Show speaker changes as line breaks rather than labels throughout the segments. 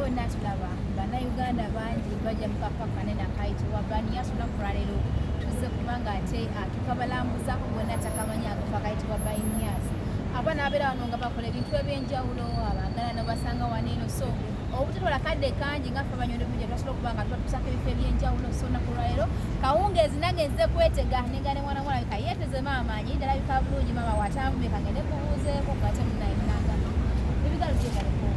bonna tulaba bannayuganda bangi bajja mu kafo kanene akayitibwa Banias olunaku lwaleero tuzze kubanga ate tukabalambuzaako bonna takamanya akafo akayitibwa Banias abaana abeera wano nga bakola ebintu ebyenjawulo abaagala nobasanga wano eno so obutatola kadde kangi ngaffe abanyondo bungi twasobola okuba nga tubatuusako ebifo ebyenjawulo so olunaku lwaleero kawungeezi nange nze kwetega nenga ne mwana mwana kayeteze maama anyi ndalabika bulungi maama watambume kagende kubuuzeeko gate munayinanga ebigalo byegaleko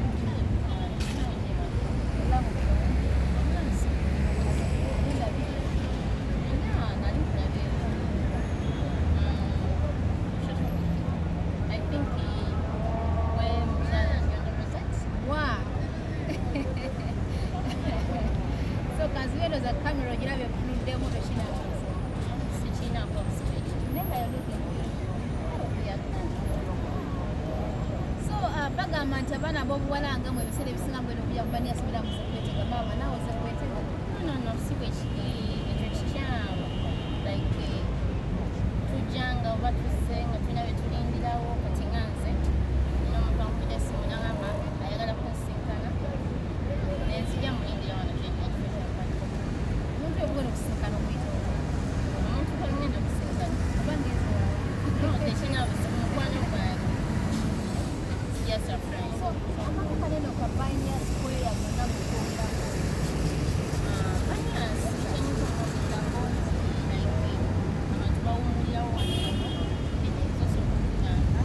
bagamba nti abaana ab'obuwala nga mu ebiseera ebisinga mbwene okujja ku Banias biramuze kwetega maama naawe oze kwetega
no si bwe kiri ekyo kikyamu like tujjanga oba tuzze nga tulina bye tulindirawo kati nga nze n'omuntu ankubira essimu n'agamba ayagala kunsinkana nenzija mulindira wano
omuntu obugenda okusinkana omuyita
omuntu kalugenda okusinkana
oba ngeziwawe
tekinabuze mukwano gwange yes our friends
akafo kanene ka Banias Square gonna mukonga
Banias kyenyukamulikako abantu bawummulirawo wano ekisoso okugamba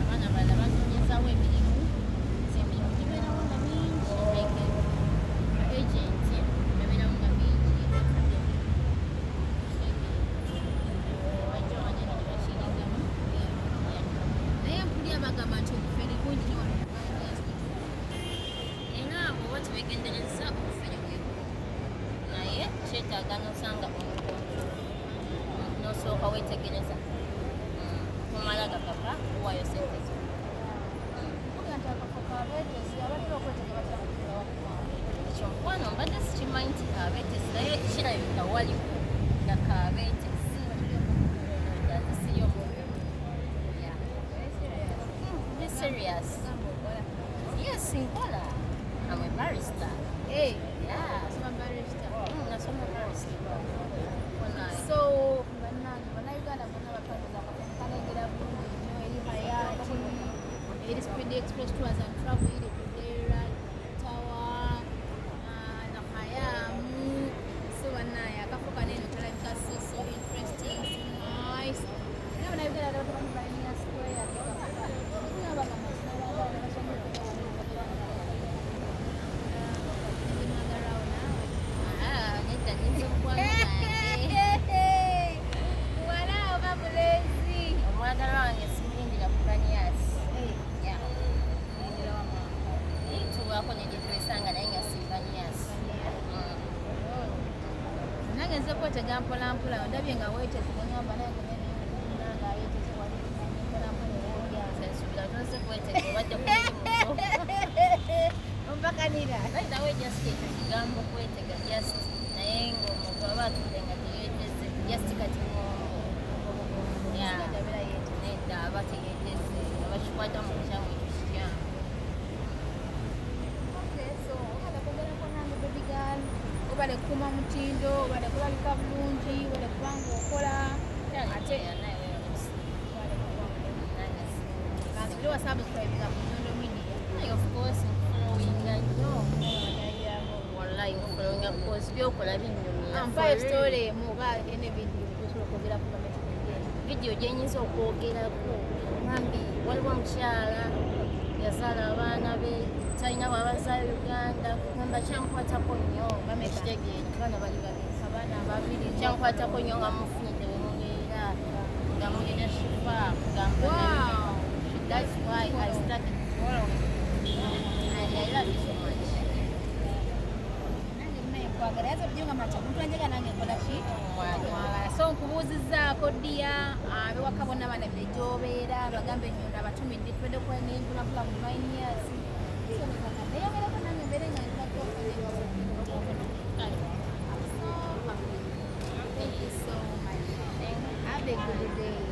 abaana balala banoonyezawo emirimu emirimu gibeerawo nga mingi like agenti bebeerawo nga mingi bajja wano ne bakiringamu
naye mpulira bagamba nti obufere bungi ne wano
era abo oba tebegendereza obufere bwebu naye kyetaaga nosanga omuntu nosooka weetegereza kumala gakapa kuwaayo sente zo
kuga nti akafo kabeetezi abatera okwetega batambulira wakumaa
ekyo mukwano mbadde sikimanyi nti kabeetezi naye kirabika waliwo nga kabeetezi gazisiyo be serious yes nkola I'm a barista yeah
asoma barista
nasoma barista
so bannayuganda bonna batwaliza akafo kalengera bulungi nnyo eri hayati eri speed express tours and travel eri kudera tower na hayamu so bannaye akafo kanene kalabika so interesting so nice era bannayuganda batamanyi Banias Square
nedda nyinza omukwano gwange
wala oba mulezi
omwagala wange simulindira ku Banias tubaako negyetuesanga naye nga si Banias
nange nze kwetega mpolampola ndabye nga weeteze neŋamba naye nga ayeteze mpolampola ewolya
nsubira tonse kwetega obadde kumirimuko
ompakanira
nawe just ekyo kigambo kwetega just naye ngaomuntu aba atudde nga teyeteze just kati nedda aba teyeteze abakikwata mu kukyamu ekyo kikyamu
so obale kwogerako nange bebigal obale kukuuma mutindo obale kulabika bulungi obale kubanga okola ate kanzire wasubscribinga mu Nyondo Media
of course followinga nnyo wallahi followinga because byokola binyumira
ampayo story emu oba ene video gyosobola okwogerako
vidiyo gyenyinza okwogerako ngambi waliwo omukyala yazaala abaana be talina bwabaza Uganda gamba kyankwatako nnyo ekitegeera abaana bali
abaana ababiri
kyankwatako nnyo nga mufunidde we mubeera nga mulina shifa kugamba that's why I started following and I love you so much
kwagala yaza okujenga mati omuntu anjega nange nkola ki mwagala so nkubuuzizzaako ddiya abewaka bonna bana bejjobeera bagambe Nyondo abatumidde tubadde kuba nempulapula mu Banias neyongereko nange mbeere nga Thank you so much. Have a good day.